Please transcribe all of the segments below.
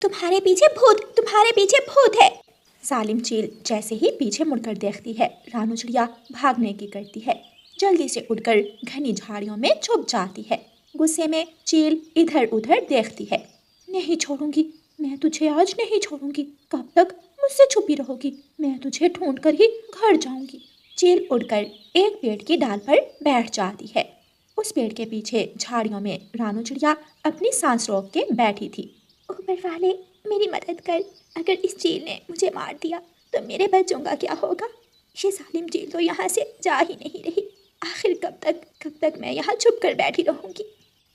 तुम्हारे पीछे भूत, तुम्हारे पीछे भूत है। जालिम चील जैसे ही पीछे मुड़कर देखती है, रानू चिड़िया भागने की करती है। जल्दी से उड़कर घनी झाड़ियों में छुप जाती है। गुस्से में चील इधर उधर देखती है। नहीं छोड़ूंगी, मैं तुझे आज नहीं छोड़ूंगी। कब तक मुझसे छुपी रहोगी? मैं तुझे ढूंढ कर ही घर जाऊंगी। चील उड़कर एक पेड़ की डाल पर बैठ जाती है। उस पेड़ के पीछे झाड़ियों में रानू चिड़िया अपनी सांस रोक के बैठी थी। ऊपर वाले मेरी मदद कर, अगर इस चील ने मुझे मार दिया तो मेरे बच्चों का क्या होगा? ये जालिम चील तो यहाँ से जा ही नहीं रही। आखिर कब तक मैं यहाँ छुप कर बैठी रहूँगी?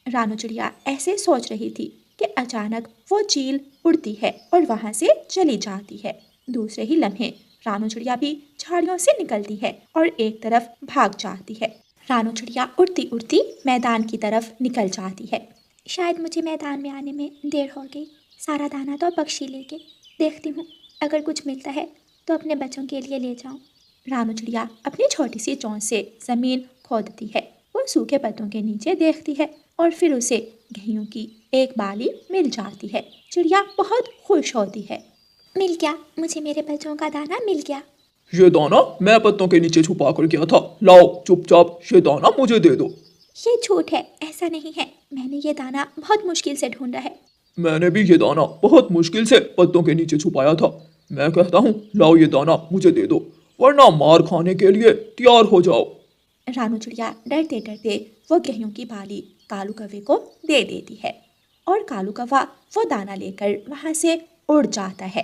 रानू चिड़िया ऐसे सोच रही थी कि अचानक वो चील उड़ती है और वहाँ से चली जाती है। दूसरे ही लम्हे रानू चिड़िया भी झाड़ियों से निकलती है और एक तरफ भाग जाती है। रानू चिड़िया उड़ती उड़ती मैदान की तरफ निकल जाती है। शायद मुझे मैदान में आने में देर हो गई। सारा दाना तो पक्षी लेके, देखती हूँ अगर कुछ मिलता है तो अपने बच्चों के लिए ले जाऊँ। रानू चिड़िया अपनी छोटी सी चोंच से ज़मीन खोदती है। वो सूखे पत्तों के नीचे देखती है और फिर उसे गेहूं की एक बाली मिल जाती है। चिड़िया बहुत खुश होती है। मिल गया, मुझे मेरे बच्चों का दाना मिल गया। ये दाना मैं पत्तों के नीचे छुपा कर गया था। लाओ चुपचाप ये दाना मुझे दे दो। ये झूठ है, ऐसा नहीं है। मैंने ये दाना बहुत मुश्किल से ढूंढा है। मैंने भी ये दाना बहुत मुश्किल से पत्तों के नीचे छुपाया था। मैं कहता हूँ लाओ ये दाना मुझे दे दो, वरना मार खाने के लिए तैयार हो जाओ। रानू चिड़िया डरते डरते वो गेहूं की बाली कालू कौवे को दे देती है और कालू कौवा वो दाना लेकर वहाँ से उड़ जाता है।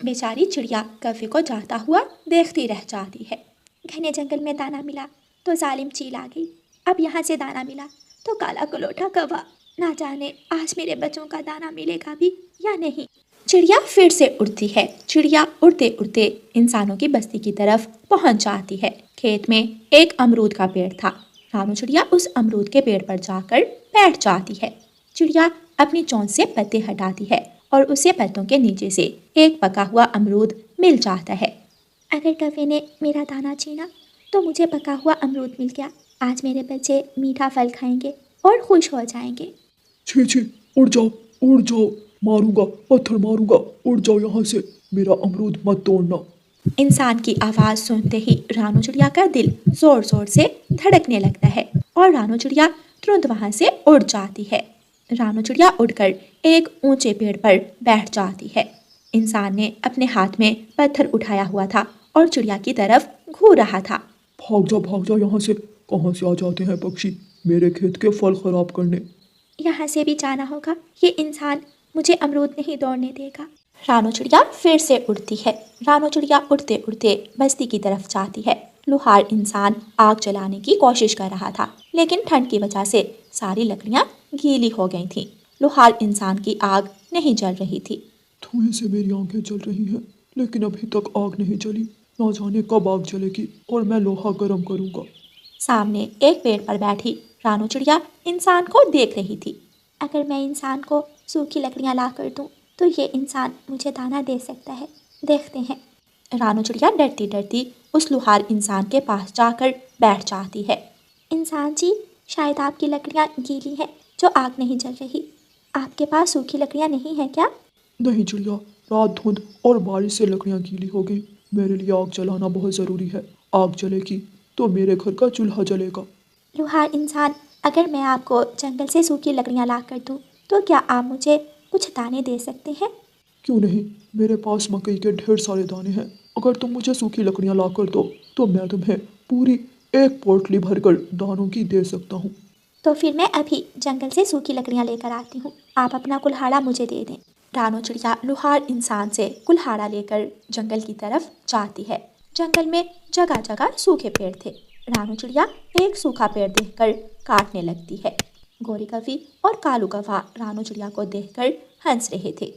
बेचारी चिड़िया कौवे को जाता हुआ देखती रह जाती है। घने जंगल में दाना मिला तो जालिम चील आ गई। अब यहाँ से दाना मिला तो काला कलोटा कौवा। ना जाने आज मेरे बच्चों का दाना मिलेगा भी या नहीं। चिड़िया फिर से उड़ती है। चिड़िया उड़ते उड़ते इंसानों की बस्ती की तरफ पहुंच जाती है। खेत में एक अमरूद का पेड़ था। रानू चिड़िया उस अमरूद के पेड़ पर जाकर बैठ जाती है। चिड़िया अपनी चोंच से पत्ते हटाती है और उसे पत्तों के नीचे से एक पका हुआ अमरूद मिल जाता है। अगर कौवे ने मेरा दाना छीना तो मुझे पका हुआ अमरूद मिल गया। आज मेरे बच्चे मीठा फल खाएंगे और खुश हो जाएंगे। छी छी, उड़ जाओ, मारूंगा, पत्थर मारूंगा, उड़ जाओ यहाँ से, मेरा अमरूद मत तोड़ना। इंसान की आवाज़ सुनते ही रानू चिड़िया का दिल जोर जोर से धड़कने लगता है और रानू चिड़िया तुरंत वहाँ से उड़ जाती है। रानू चिड़िया उड़कर एक ऊंचे पेड़ पर बैठ जाती है। इंसान ने अपने हाथ में पत्थर उठाया हुआ था और चिड़िया की तरफ घूर रहा था। भाग जा यहाँ से। कहाँ से आ जाते हैं पक्षी मेरे खेत के फल खराब करने। यहाँ से भी जाना होगा, ये इंसान मुझे अमरूद नहीं तोड़ने देगा। रानू चिड़िया फिर से उड़ती है। रानू चिड़िया उड़ते उड़ते बस्ती की तरफ जाती है। लुहार इंसान आग जलाने की कोशिश कर रहा था, लेकिन ठंड की वजह से सारी लकड़ियाँ गीली हो गई थीं। लुहार इंसान की आग नहीं जल रही थी। धुएं से मेरी आंखें जल रही हैं, लेकिन अभी तक आग नहीं जली। ना जाने कब आग जलेगी और मैं लोहा गर्म करूँगा। सामने एक पेड़ पर बैठी रानू चिड़िया इंसान को देख रही थी। अगर मैं इंसान को सूखी लकड़ियाँ ला कर दूँ तो ये इंसान मुझे दाना दे सकता है, देखते हैं। रानू चिड़िया डरती डरती उस लुहार इंसान के पास जाकर बैठ जाती है। इंसान जी, शायद आपकी लकड़ियाँ गीली हैं जो आग नहीं जल रही। आपके पास सूखी लकड़ियाँ नहीं हैं क्या? नहीं चिड़िया, रात धुंध और बारिश से लकड़ियाँ गीली हो गई। मेरे लिए आग जलाना बहुत ज़रूरी है। आग जलेगी तो मेरे घर का चूल्हा जलेगा। लुहार इंसान, अगर मैं आपको जंगल से सूखी लकड़ियाँ ला कर दूँ तो क्या आप मुझे कुछ दाने दे सकते हैं? क्यों नहीं, मेरे पास मकई के ढेर सारे दाने हैं। अगर तुम मुझे सूखी लकड़ियाँ ला कर दो तो मैं तुम्हें पूरी एक पोटली भरकर दानों की दे सकता हूँ। तो फिर मैं अभी जंगल से सूखी लकड़ियाँ लेकर आती हूँ। आप अपना कुल्हाड़ा मुझे दे दें। रानू चिड़िया लुहार इंसान से कुल्हाड़ा लेकर जंगल की तरफ जाती है। जंगल में जगह जगह सूखे पेड़ थे। रानू चिड़िया एक सूखा पेड़ देखकर काटने लगती है। गोरी कौवी और कालू कौवा रानू चिड़िया को देखकर हंस रहे थे।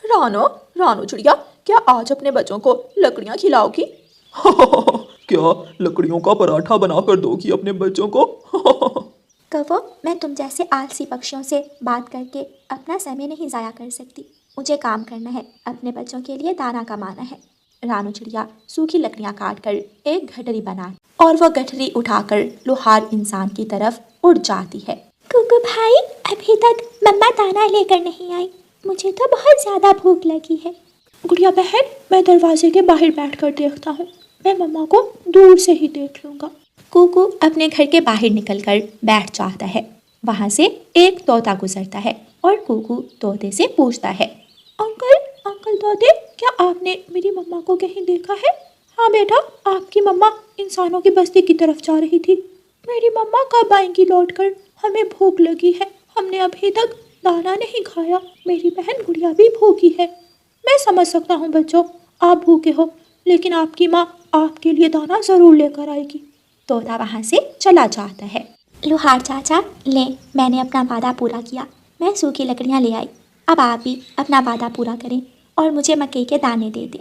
रानू चिड़िया, क्या आज अपने बच्चों को लकड़ियाँ खिलाओगी? क्या लकड़ियों का पराठा बनाकर दोगी अपने बच्चों को? कौवो, मैं तुम जैसे आलसी पक्षियों से बात करके अपना समय नहीं ज़ाया कर सकती। मुझे काम करना है, अपने बच्चों के लिए दाना कमाना है। रानू चिड़िया सूखी लकड़ियाँ काट कर एक गठरी बना और वह गठरी उठाकर लुहार इंसान की तरफ उड़ जाती है। कुकू भाई, अभी तक मम्मा दाना लेकर नहीं आई। मुझे तो बहुत ज़्यादा भूख लगी है। गुड़िया बहन, मैं दरवाजे के बाहर बैठकर देखता हूँ। मैं मम्मा को दूर से ही देख लूँगा। कुकू अपने घर के बाहर निकलकर बैठ जाता है। वहाँ से एक तोता गुजरता है और कुकू तोते से पूछता है, अंकल अंकल तोते, क्या आपने मेरी मम्मा को कहीं देखा है? हाँ बेटा, आपकी मम्मा इंसानों की बस्ती की तरफ जा रही थी। मेरी मम्मा कब आएंगी लौटकर? हमें भूख लगी है, हमने अभी तक दाना नहीं खाया। मेरी बहन गुड़िया भी भूखी है। मैं समझ सकता हूँ बच्चों, आप भूखे हो, लेकिन आपकी माँ आपके लिए दाना ज़रूर लेकर आएगी। तोता वहाँ से चला जाता है। लोहार चाचा, ले, मैंने अपना वादा पूरा किया। मैं सूखी लकड़ियाँ ले आई। अब आप भी अपना वादा पूरा करें और मुझे मकई के दाने दे दें।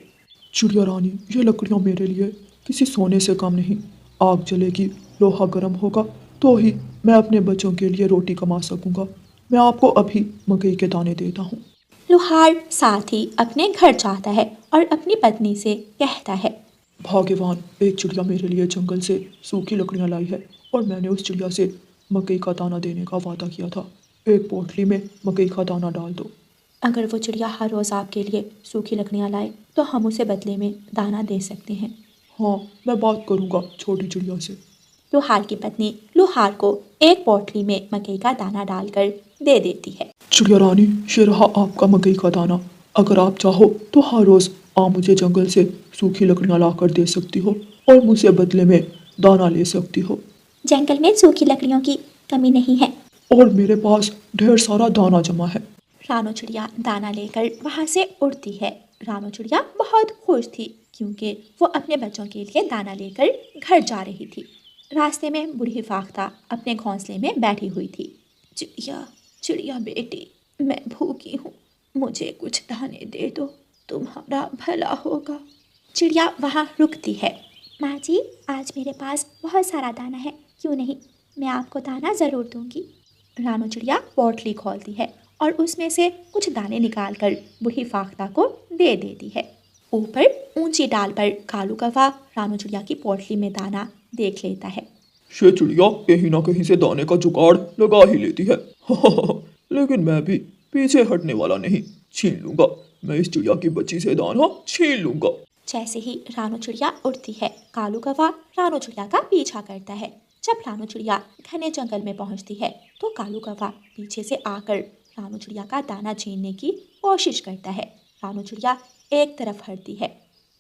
चिड़िया रानी, ये लकड़ियाँ मेरे लिए किसी सोने से कम नहीं। आग जलेगी, लोहा गर्म होगा, तो ही मैं अपने बच्चों के लिए रोटी कमा सकूँगा। मैं आपको अभी मकई के दाने देता हूँ। लोहार साथ ही अपने घर जाता है और अपनी पत्नी से कहता है, भाग्यवान, एक चिड़िया मेरे लिए जंगल से सूखी लकड़ियाँ लाई है और मैंने उस चिड़िया से मकई का दाना देने का वादा किया था। एक पोटली में मकई का दाना डाल दो। अगर वो चिड़िया हर रोज़ आपके लिए सूखी लकड़ियाँ लाए तो हम उसे बदले में दाना दे सकते हैं। हाँ, मैं बात करूँगा छोटी चिड़िया से। लोहार की पत्नी लोहार को एक पोटली में मकई का दाना डालकर दे देती है। चिड़िया रानी, ये रहा आपका मकई का दाना। अगर आप चाहो तो हर रोज़ आप मुझे जंगल से सूखी लकड़ियाँ ला कर दे सकती हो और मुझसे बदले में दाना ले सकती हो। जंगल में सूखी लकड़ियों की कमी नहीं है। और मेरे पास ढेर सारा दाना जमा है। रानो चिड़िया दाना लेकर वहाँ से उड़ती है। रानो चिड़िया बहुत खुश थी क्योंकि वो अपने बच्चों के लिए दाना लेकर घर जा रही थी। रास्ते में बूढ़ी फाख्ता अपने घोंसले में बैठी हुई थी। चिड़िया चिड़िया बेटी, मैं भूखी हूँ, मुझे कुछ दाने दे दो, तुम्हारा भला होगा। चिड़िया वहाँ रुकती है। माँ जी, आज मेरे पास बहुत सारा दाना है, क्यों नहीं, मैं आपको दाना ज़रूर दूंगी। रानो चिड़िया पोटली खोलती है और उसमें से कुछ दाने निकालकर बूढ़ी फाख्ता को दे देती है। ऊपर ऊंची डाल पर कालू कौवा रानो चिड़िया की पोटली में दाना देख लेता है। ये चिड़िया कहीं ना कहीं से दाने का जुगाड़ लगा ही लेती है। लेकिन मैं भी पीछे हटने वाला नहीं, छीन लूंगा। मैं इस चिड़िया की बच्ची से दाना छीन लूंगा। जैसे ही रानो चिड़िया उड़ती है, कालू कौवा रानो चिड़िया का पीछा करता है। जब रानो चिड़िया घने जंगल में पहुंचती है तो कालू कौवा पीछे से आकर रानो चिड़िया का दाना छीनने की कोशिश करता है। रानो चिड़िया एक तरफ हटती है।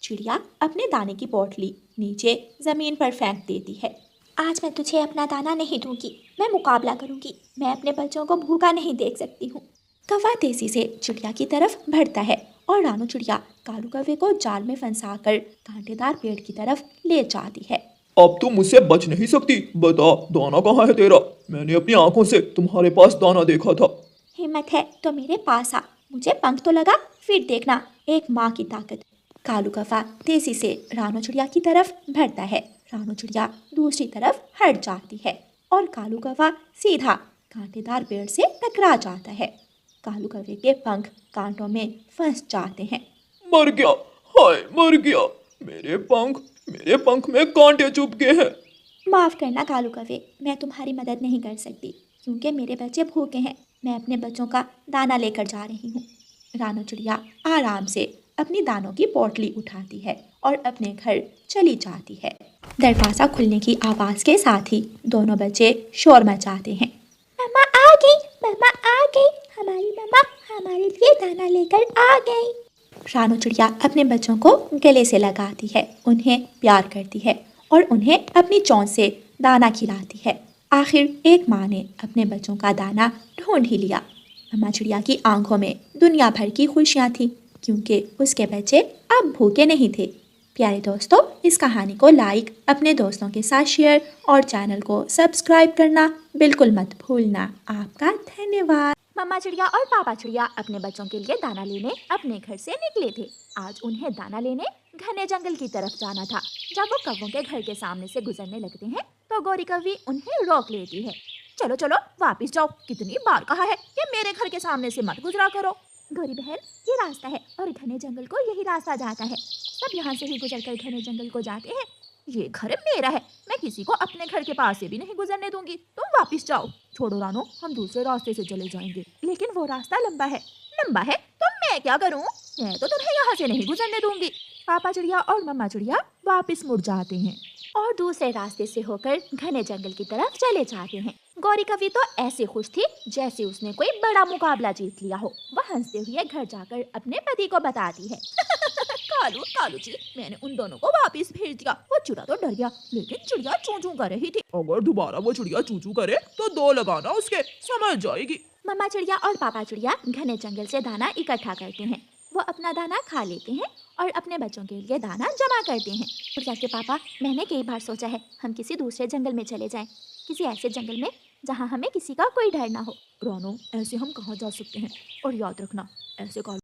चिड़िया अपने दाने की पोटली नीचे जमीन पर फेंक देती है। आज मैं तुझे अपना दाना नहीं दूंगी, मैं मुकाबला करूंगी। मैं अपने बच्चों को भूखा नहीं देख सकती हूँ। कौवा तेजी से चिड़िया की तरफ बढ़ता है और रानो चिड़िया कालू कौवे को जाल में फंसाकर कांटेदार पेड़ की तरफ ले जाती है। अब तुम मुझसे बच नहीं सकती। बता, दाना कहाँ है तेरा? मैंने अपनी आंखों से तुम्हारे पास दाना देखा था। हिम्मत है तो मेरे पास आ, मुझे पंख तो लगा, फिर देखना एक माँ की ताकत। कालू कौवा तेजी से रानो चिड़िया की तरफ बढ़ता है। रानो चिड़िया दूसरी तरफ हट जाती है और कालू कौवा सीधा कांटेदार पेड़ से टकरा जाता है। कालू कौवे के पंख कांटों में फंस जाते हैं। मर गया, हाय मर गया। मेरे पंख में कांटे चुभ गए हैं। माफ़ करना कालू कौवे, मैं तुम्हारी मदद नहीं कर सकती क्योंकि मेरे बच्चे भूखे हैं। मैं अपने बच्चों का दाना लेकर जा रही हूँ। रानो चिड़िया आराम से अपनी दानों की पोटली उठाती है और अपने घर चली जाती है। दरवाज़ा खुलने की आवाज़ के साथ ही दोनों बच्चे शोर मचाते हैं। मम्मा आ गई, मम्मा आ गई, हमारी मम्मा हमारे लिए दाना लेकर आ गई। रानो चिड़िया अपने बच्चों को गले से लगाती है, उन्हें प्यार करती है और उन्हें अपनी चोंच से दाना खिलाती है। आखिर एक माँ ने अपने बच्चों का दाना ढूंढ ही लिया। मम्मा चिड़िया की आंखों में दुनिया भर की खुशियाँ थीं क्योंकि उसके बच्चे अब भूखे नहीं थे। प्यारे दोस्तों, इस कहानी को लाइक, अपने दोस्तों के साथ शेयर और चैनल को सब्सक्राइब करना बिल्कुल मत भूलना। आपका धन्यवाद। मम्मा चिड़िया और पापा चिड़िया अपने बच्चों के लिए दाना लेने अपने घर से निकले थे। आज उन्हें दाना लेने घने जंगल की तरफ जाना था। जब वो कौवों के घर के सामने से गुजरने लगते हैं तो गोरी कौवी उन्हें रोक लेती है। चलो चलो वापस जाओ, कितनी बार कहा है कि मेरे घर के सामने से मत गुजरा करो। गोरी बहन, ये रास्ता है और घने जंगल को यही रास्ता जाता है। सब यहाँ से ही गुजरकर घने जंगल को जाते हैं। ये घर मेरा है, मैं किसी को अपने घर के पास से भी नहीं गुजरने दूंगी। तुम वापस जाओ। छोड़ो रानो, हम दूसरे रास्ते से चले जाएंगे, लेकिन वो रास्ता लंबा है, लंबा है तो मैं क्या करूं? मैं तो तुम्हें यहाँ से नहीं गुजरने दूंगी। पापा चिड़िया और मम्मा चिड़िया वापस मुड़ जाते हैं और दूसरे रास्ते से होकर घने जंगल की तरफ चले जाते हैं। गौरी कवि तो ऐसे खुश थी जैसे उसने कोई बड़ा मुकाबला जीत लिया हो। वह हंसते हुए घर जाकर अपने पति को बताती है। कालू कालू जी, मैंने उन दोनों को वापस भेज दिया। वो चूरा तो डर गया, लेकिन चिड़िया चूं चूं कर रही थी। अगर दोबारा वो चिड़िया चूचू करे तो दो लगाना उसके, समझ जाएगी। मम्मा चिड़िया और पापा चिड़िया घने जंगल से दाना इकट्ठा करते हैं। वो अपना दाना खा लेते हैं और अपने बच्चों के लिए दाना जमा करते हैं। और जाके पापा, मैंने कई बार सोचा है हम किसी दूसरे जंगल में चले जाएं, किसी ऐसे जंगल में जहाँ हमें किसी का कोई डर ना हो। रानो, ऐसे हम कहाँ जा सकते हैं? और याद रखना, ऐसे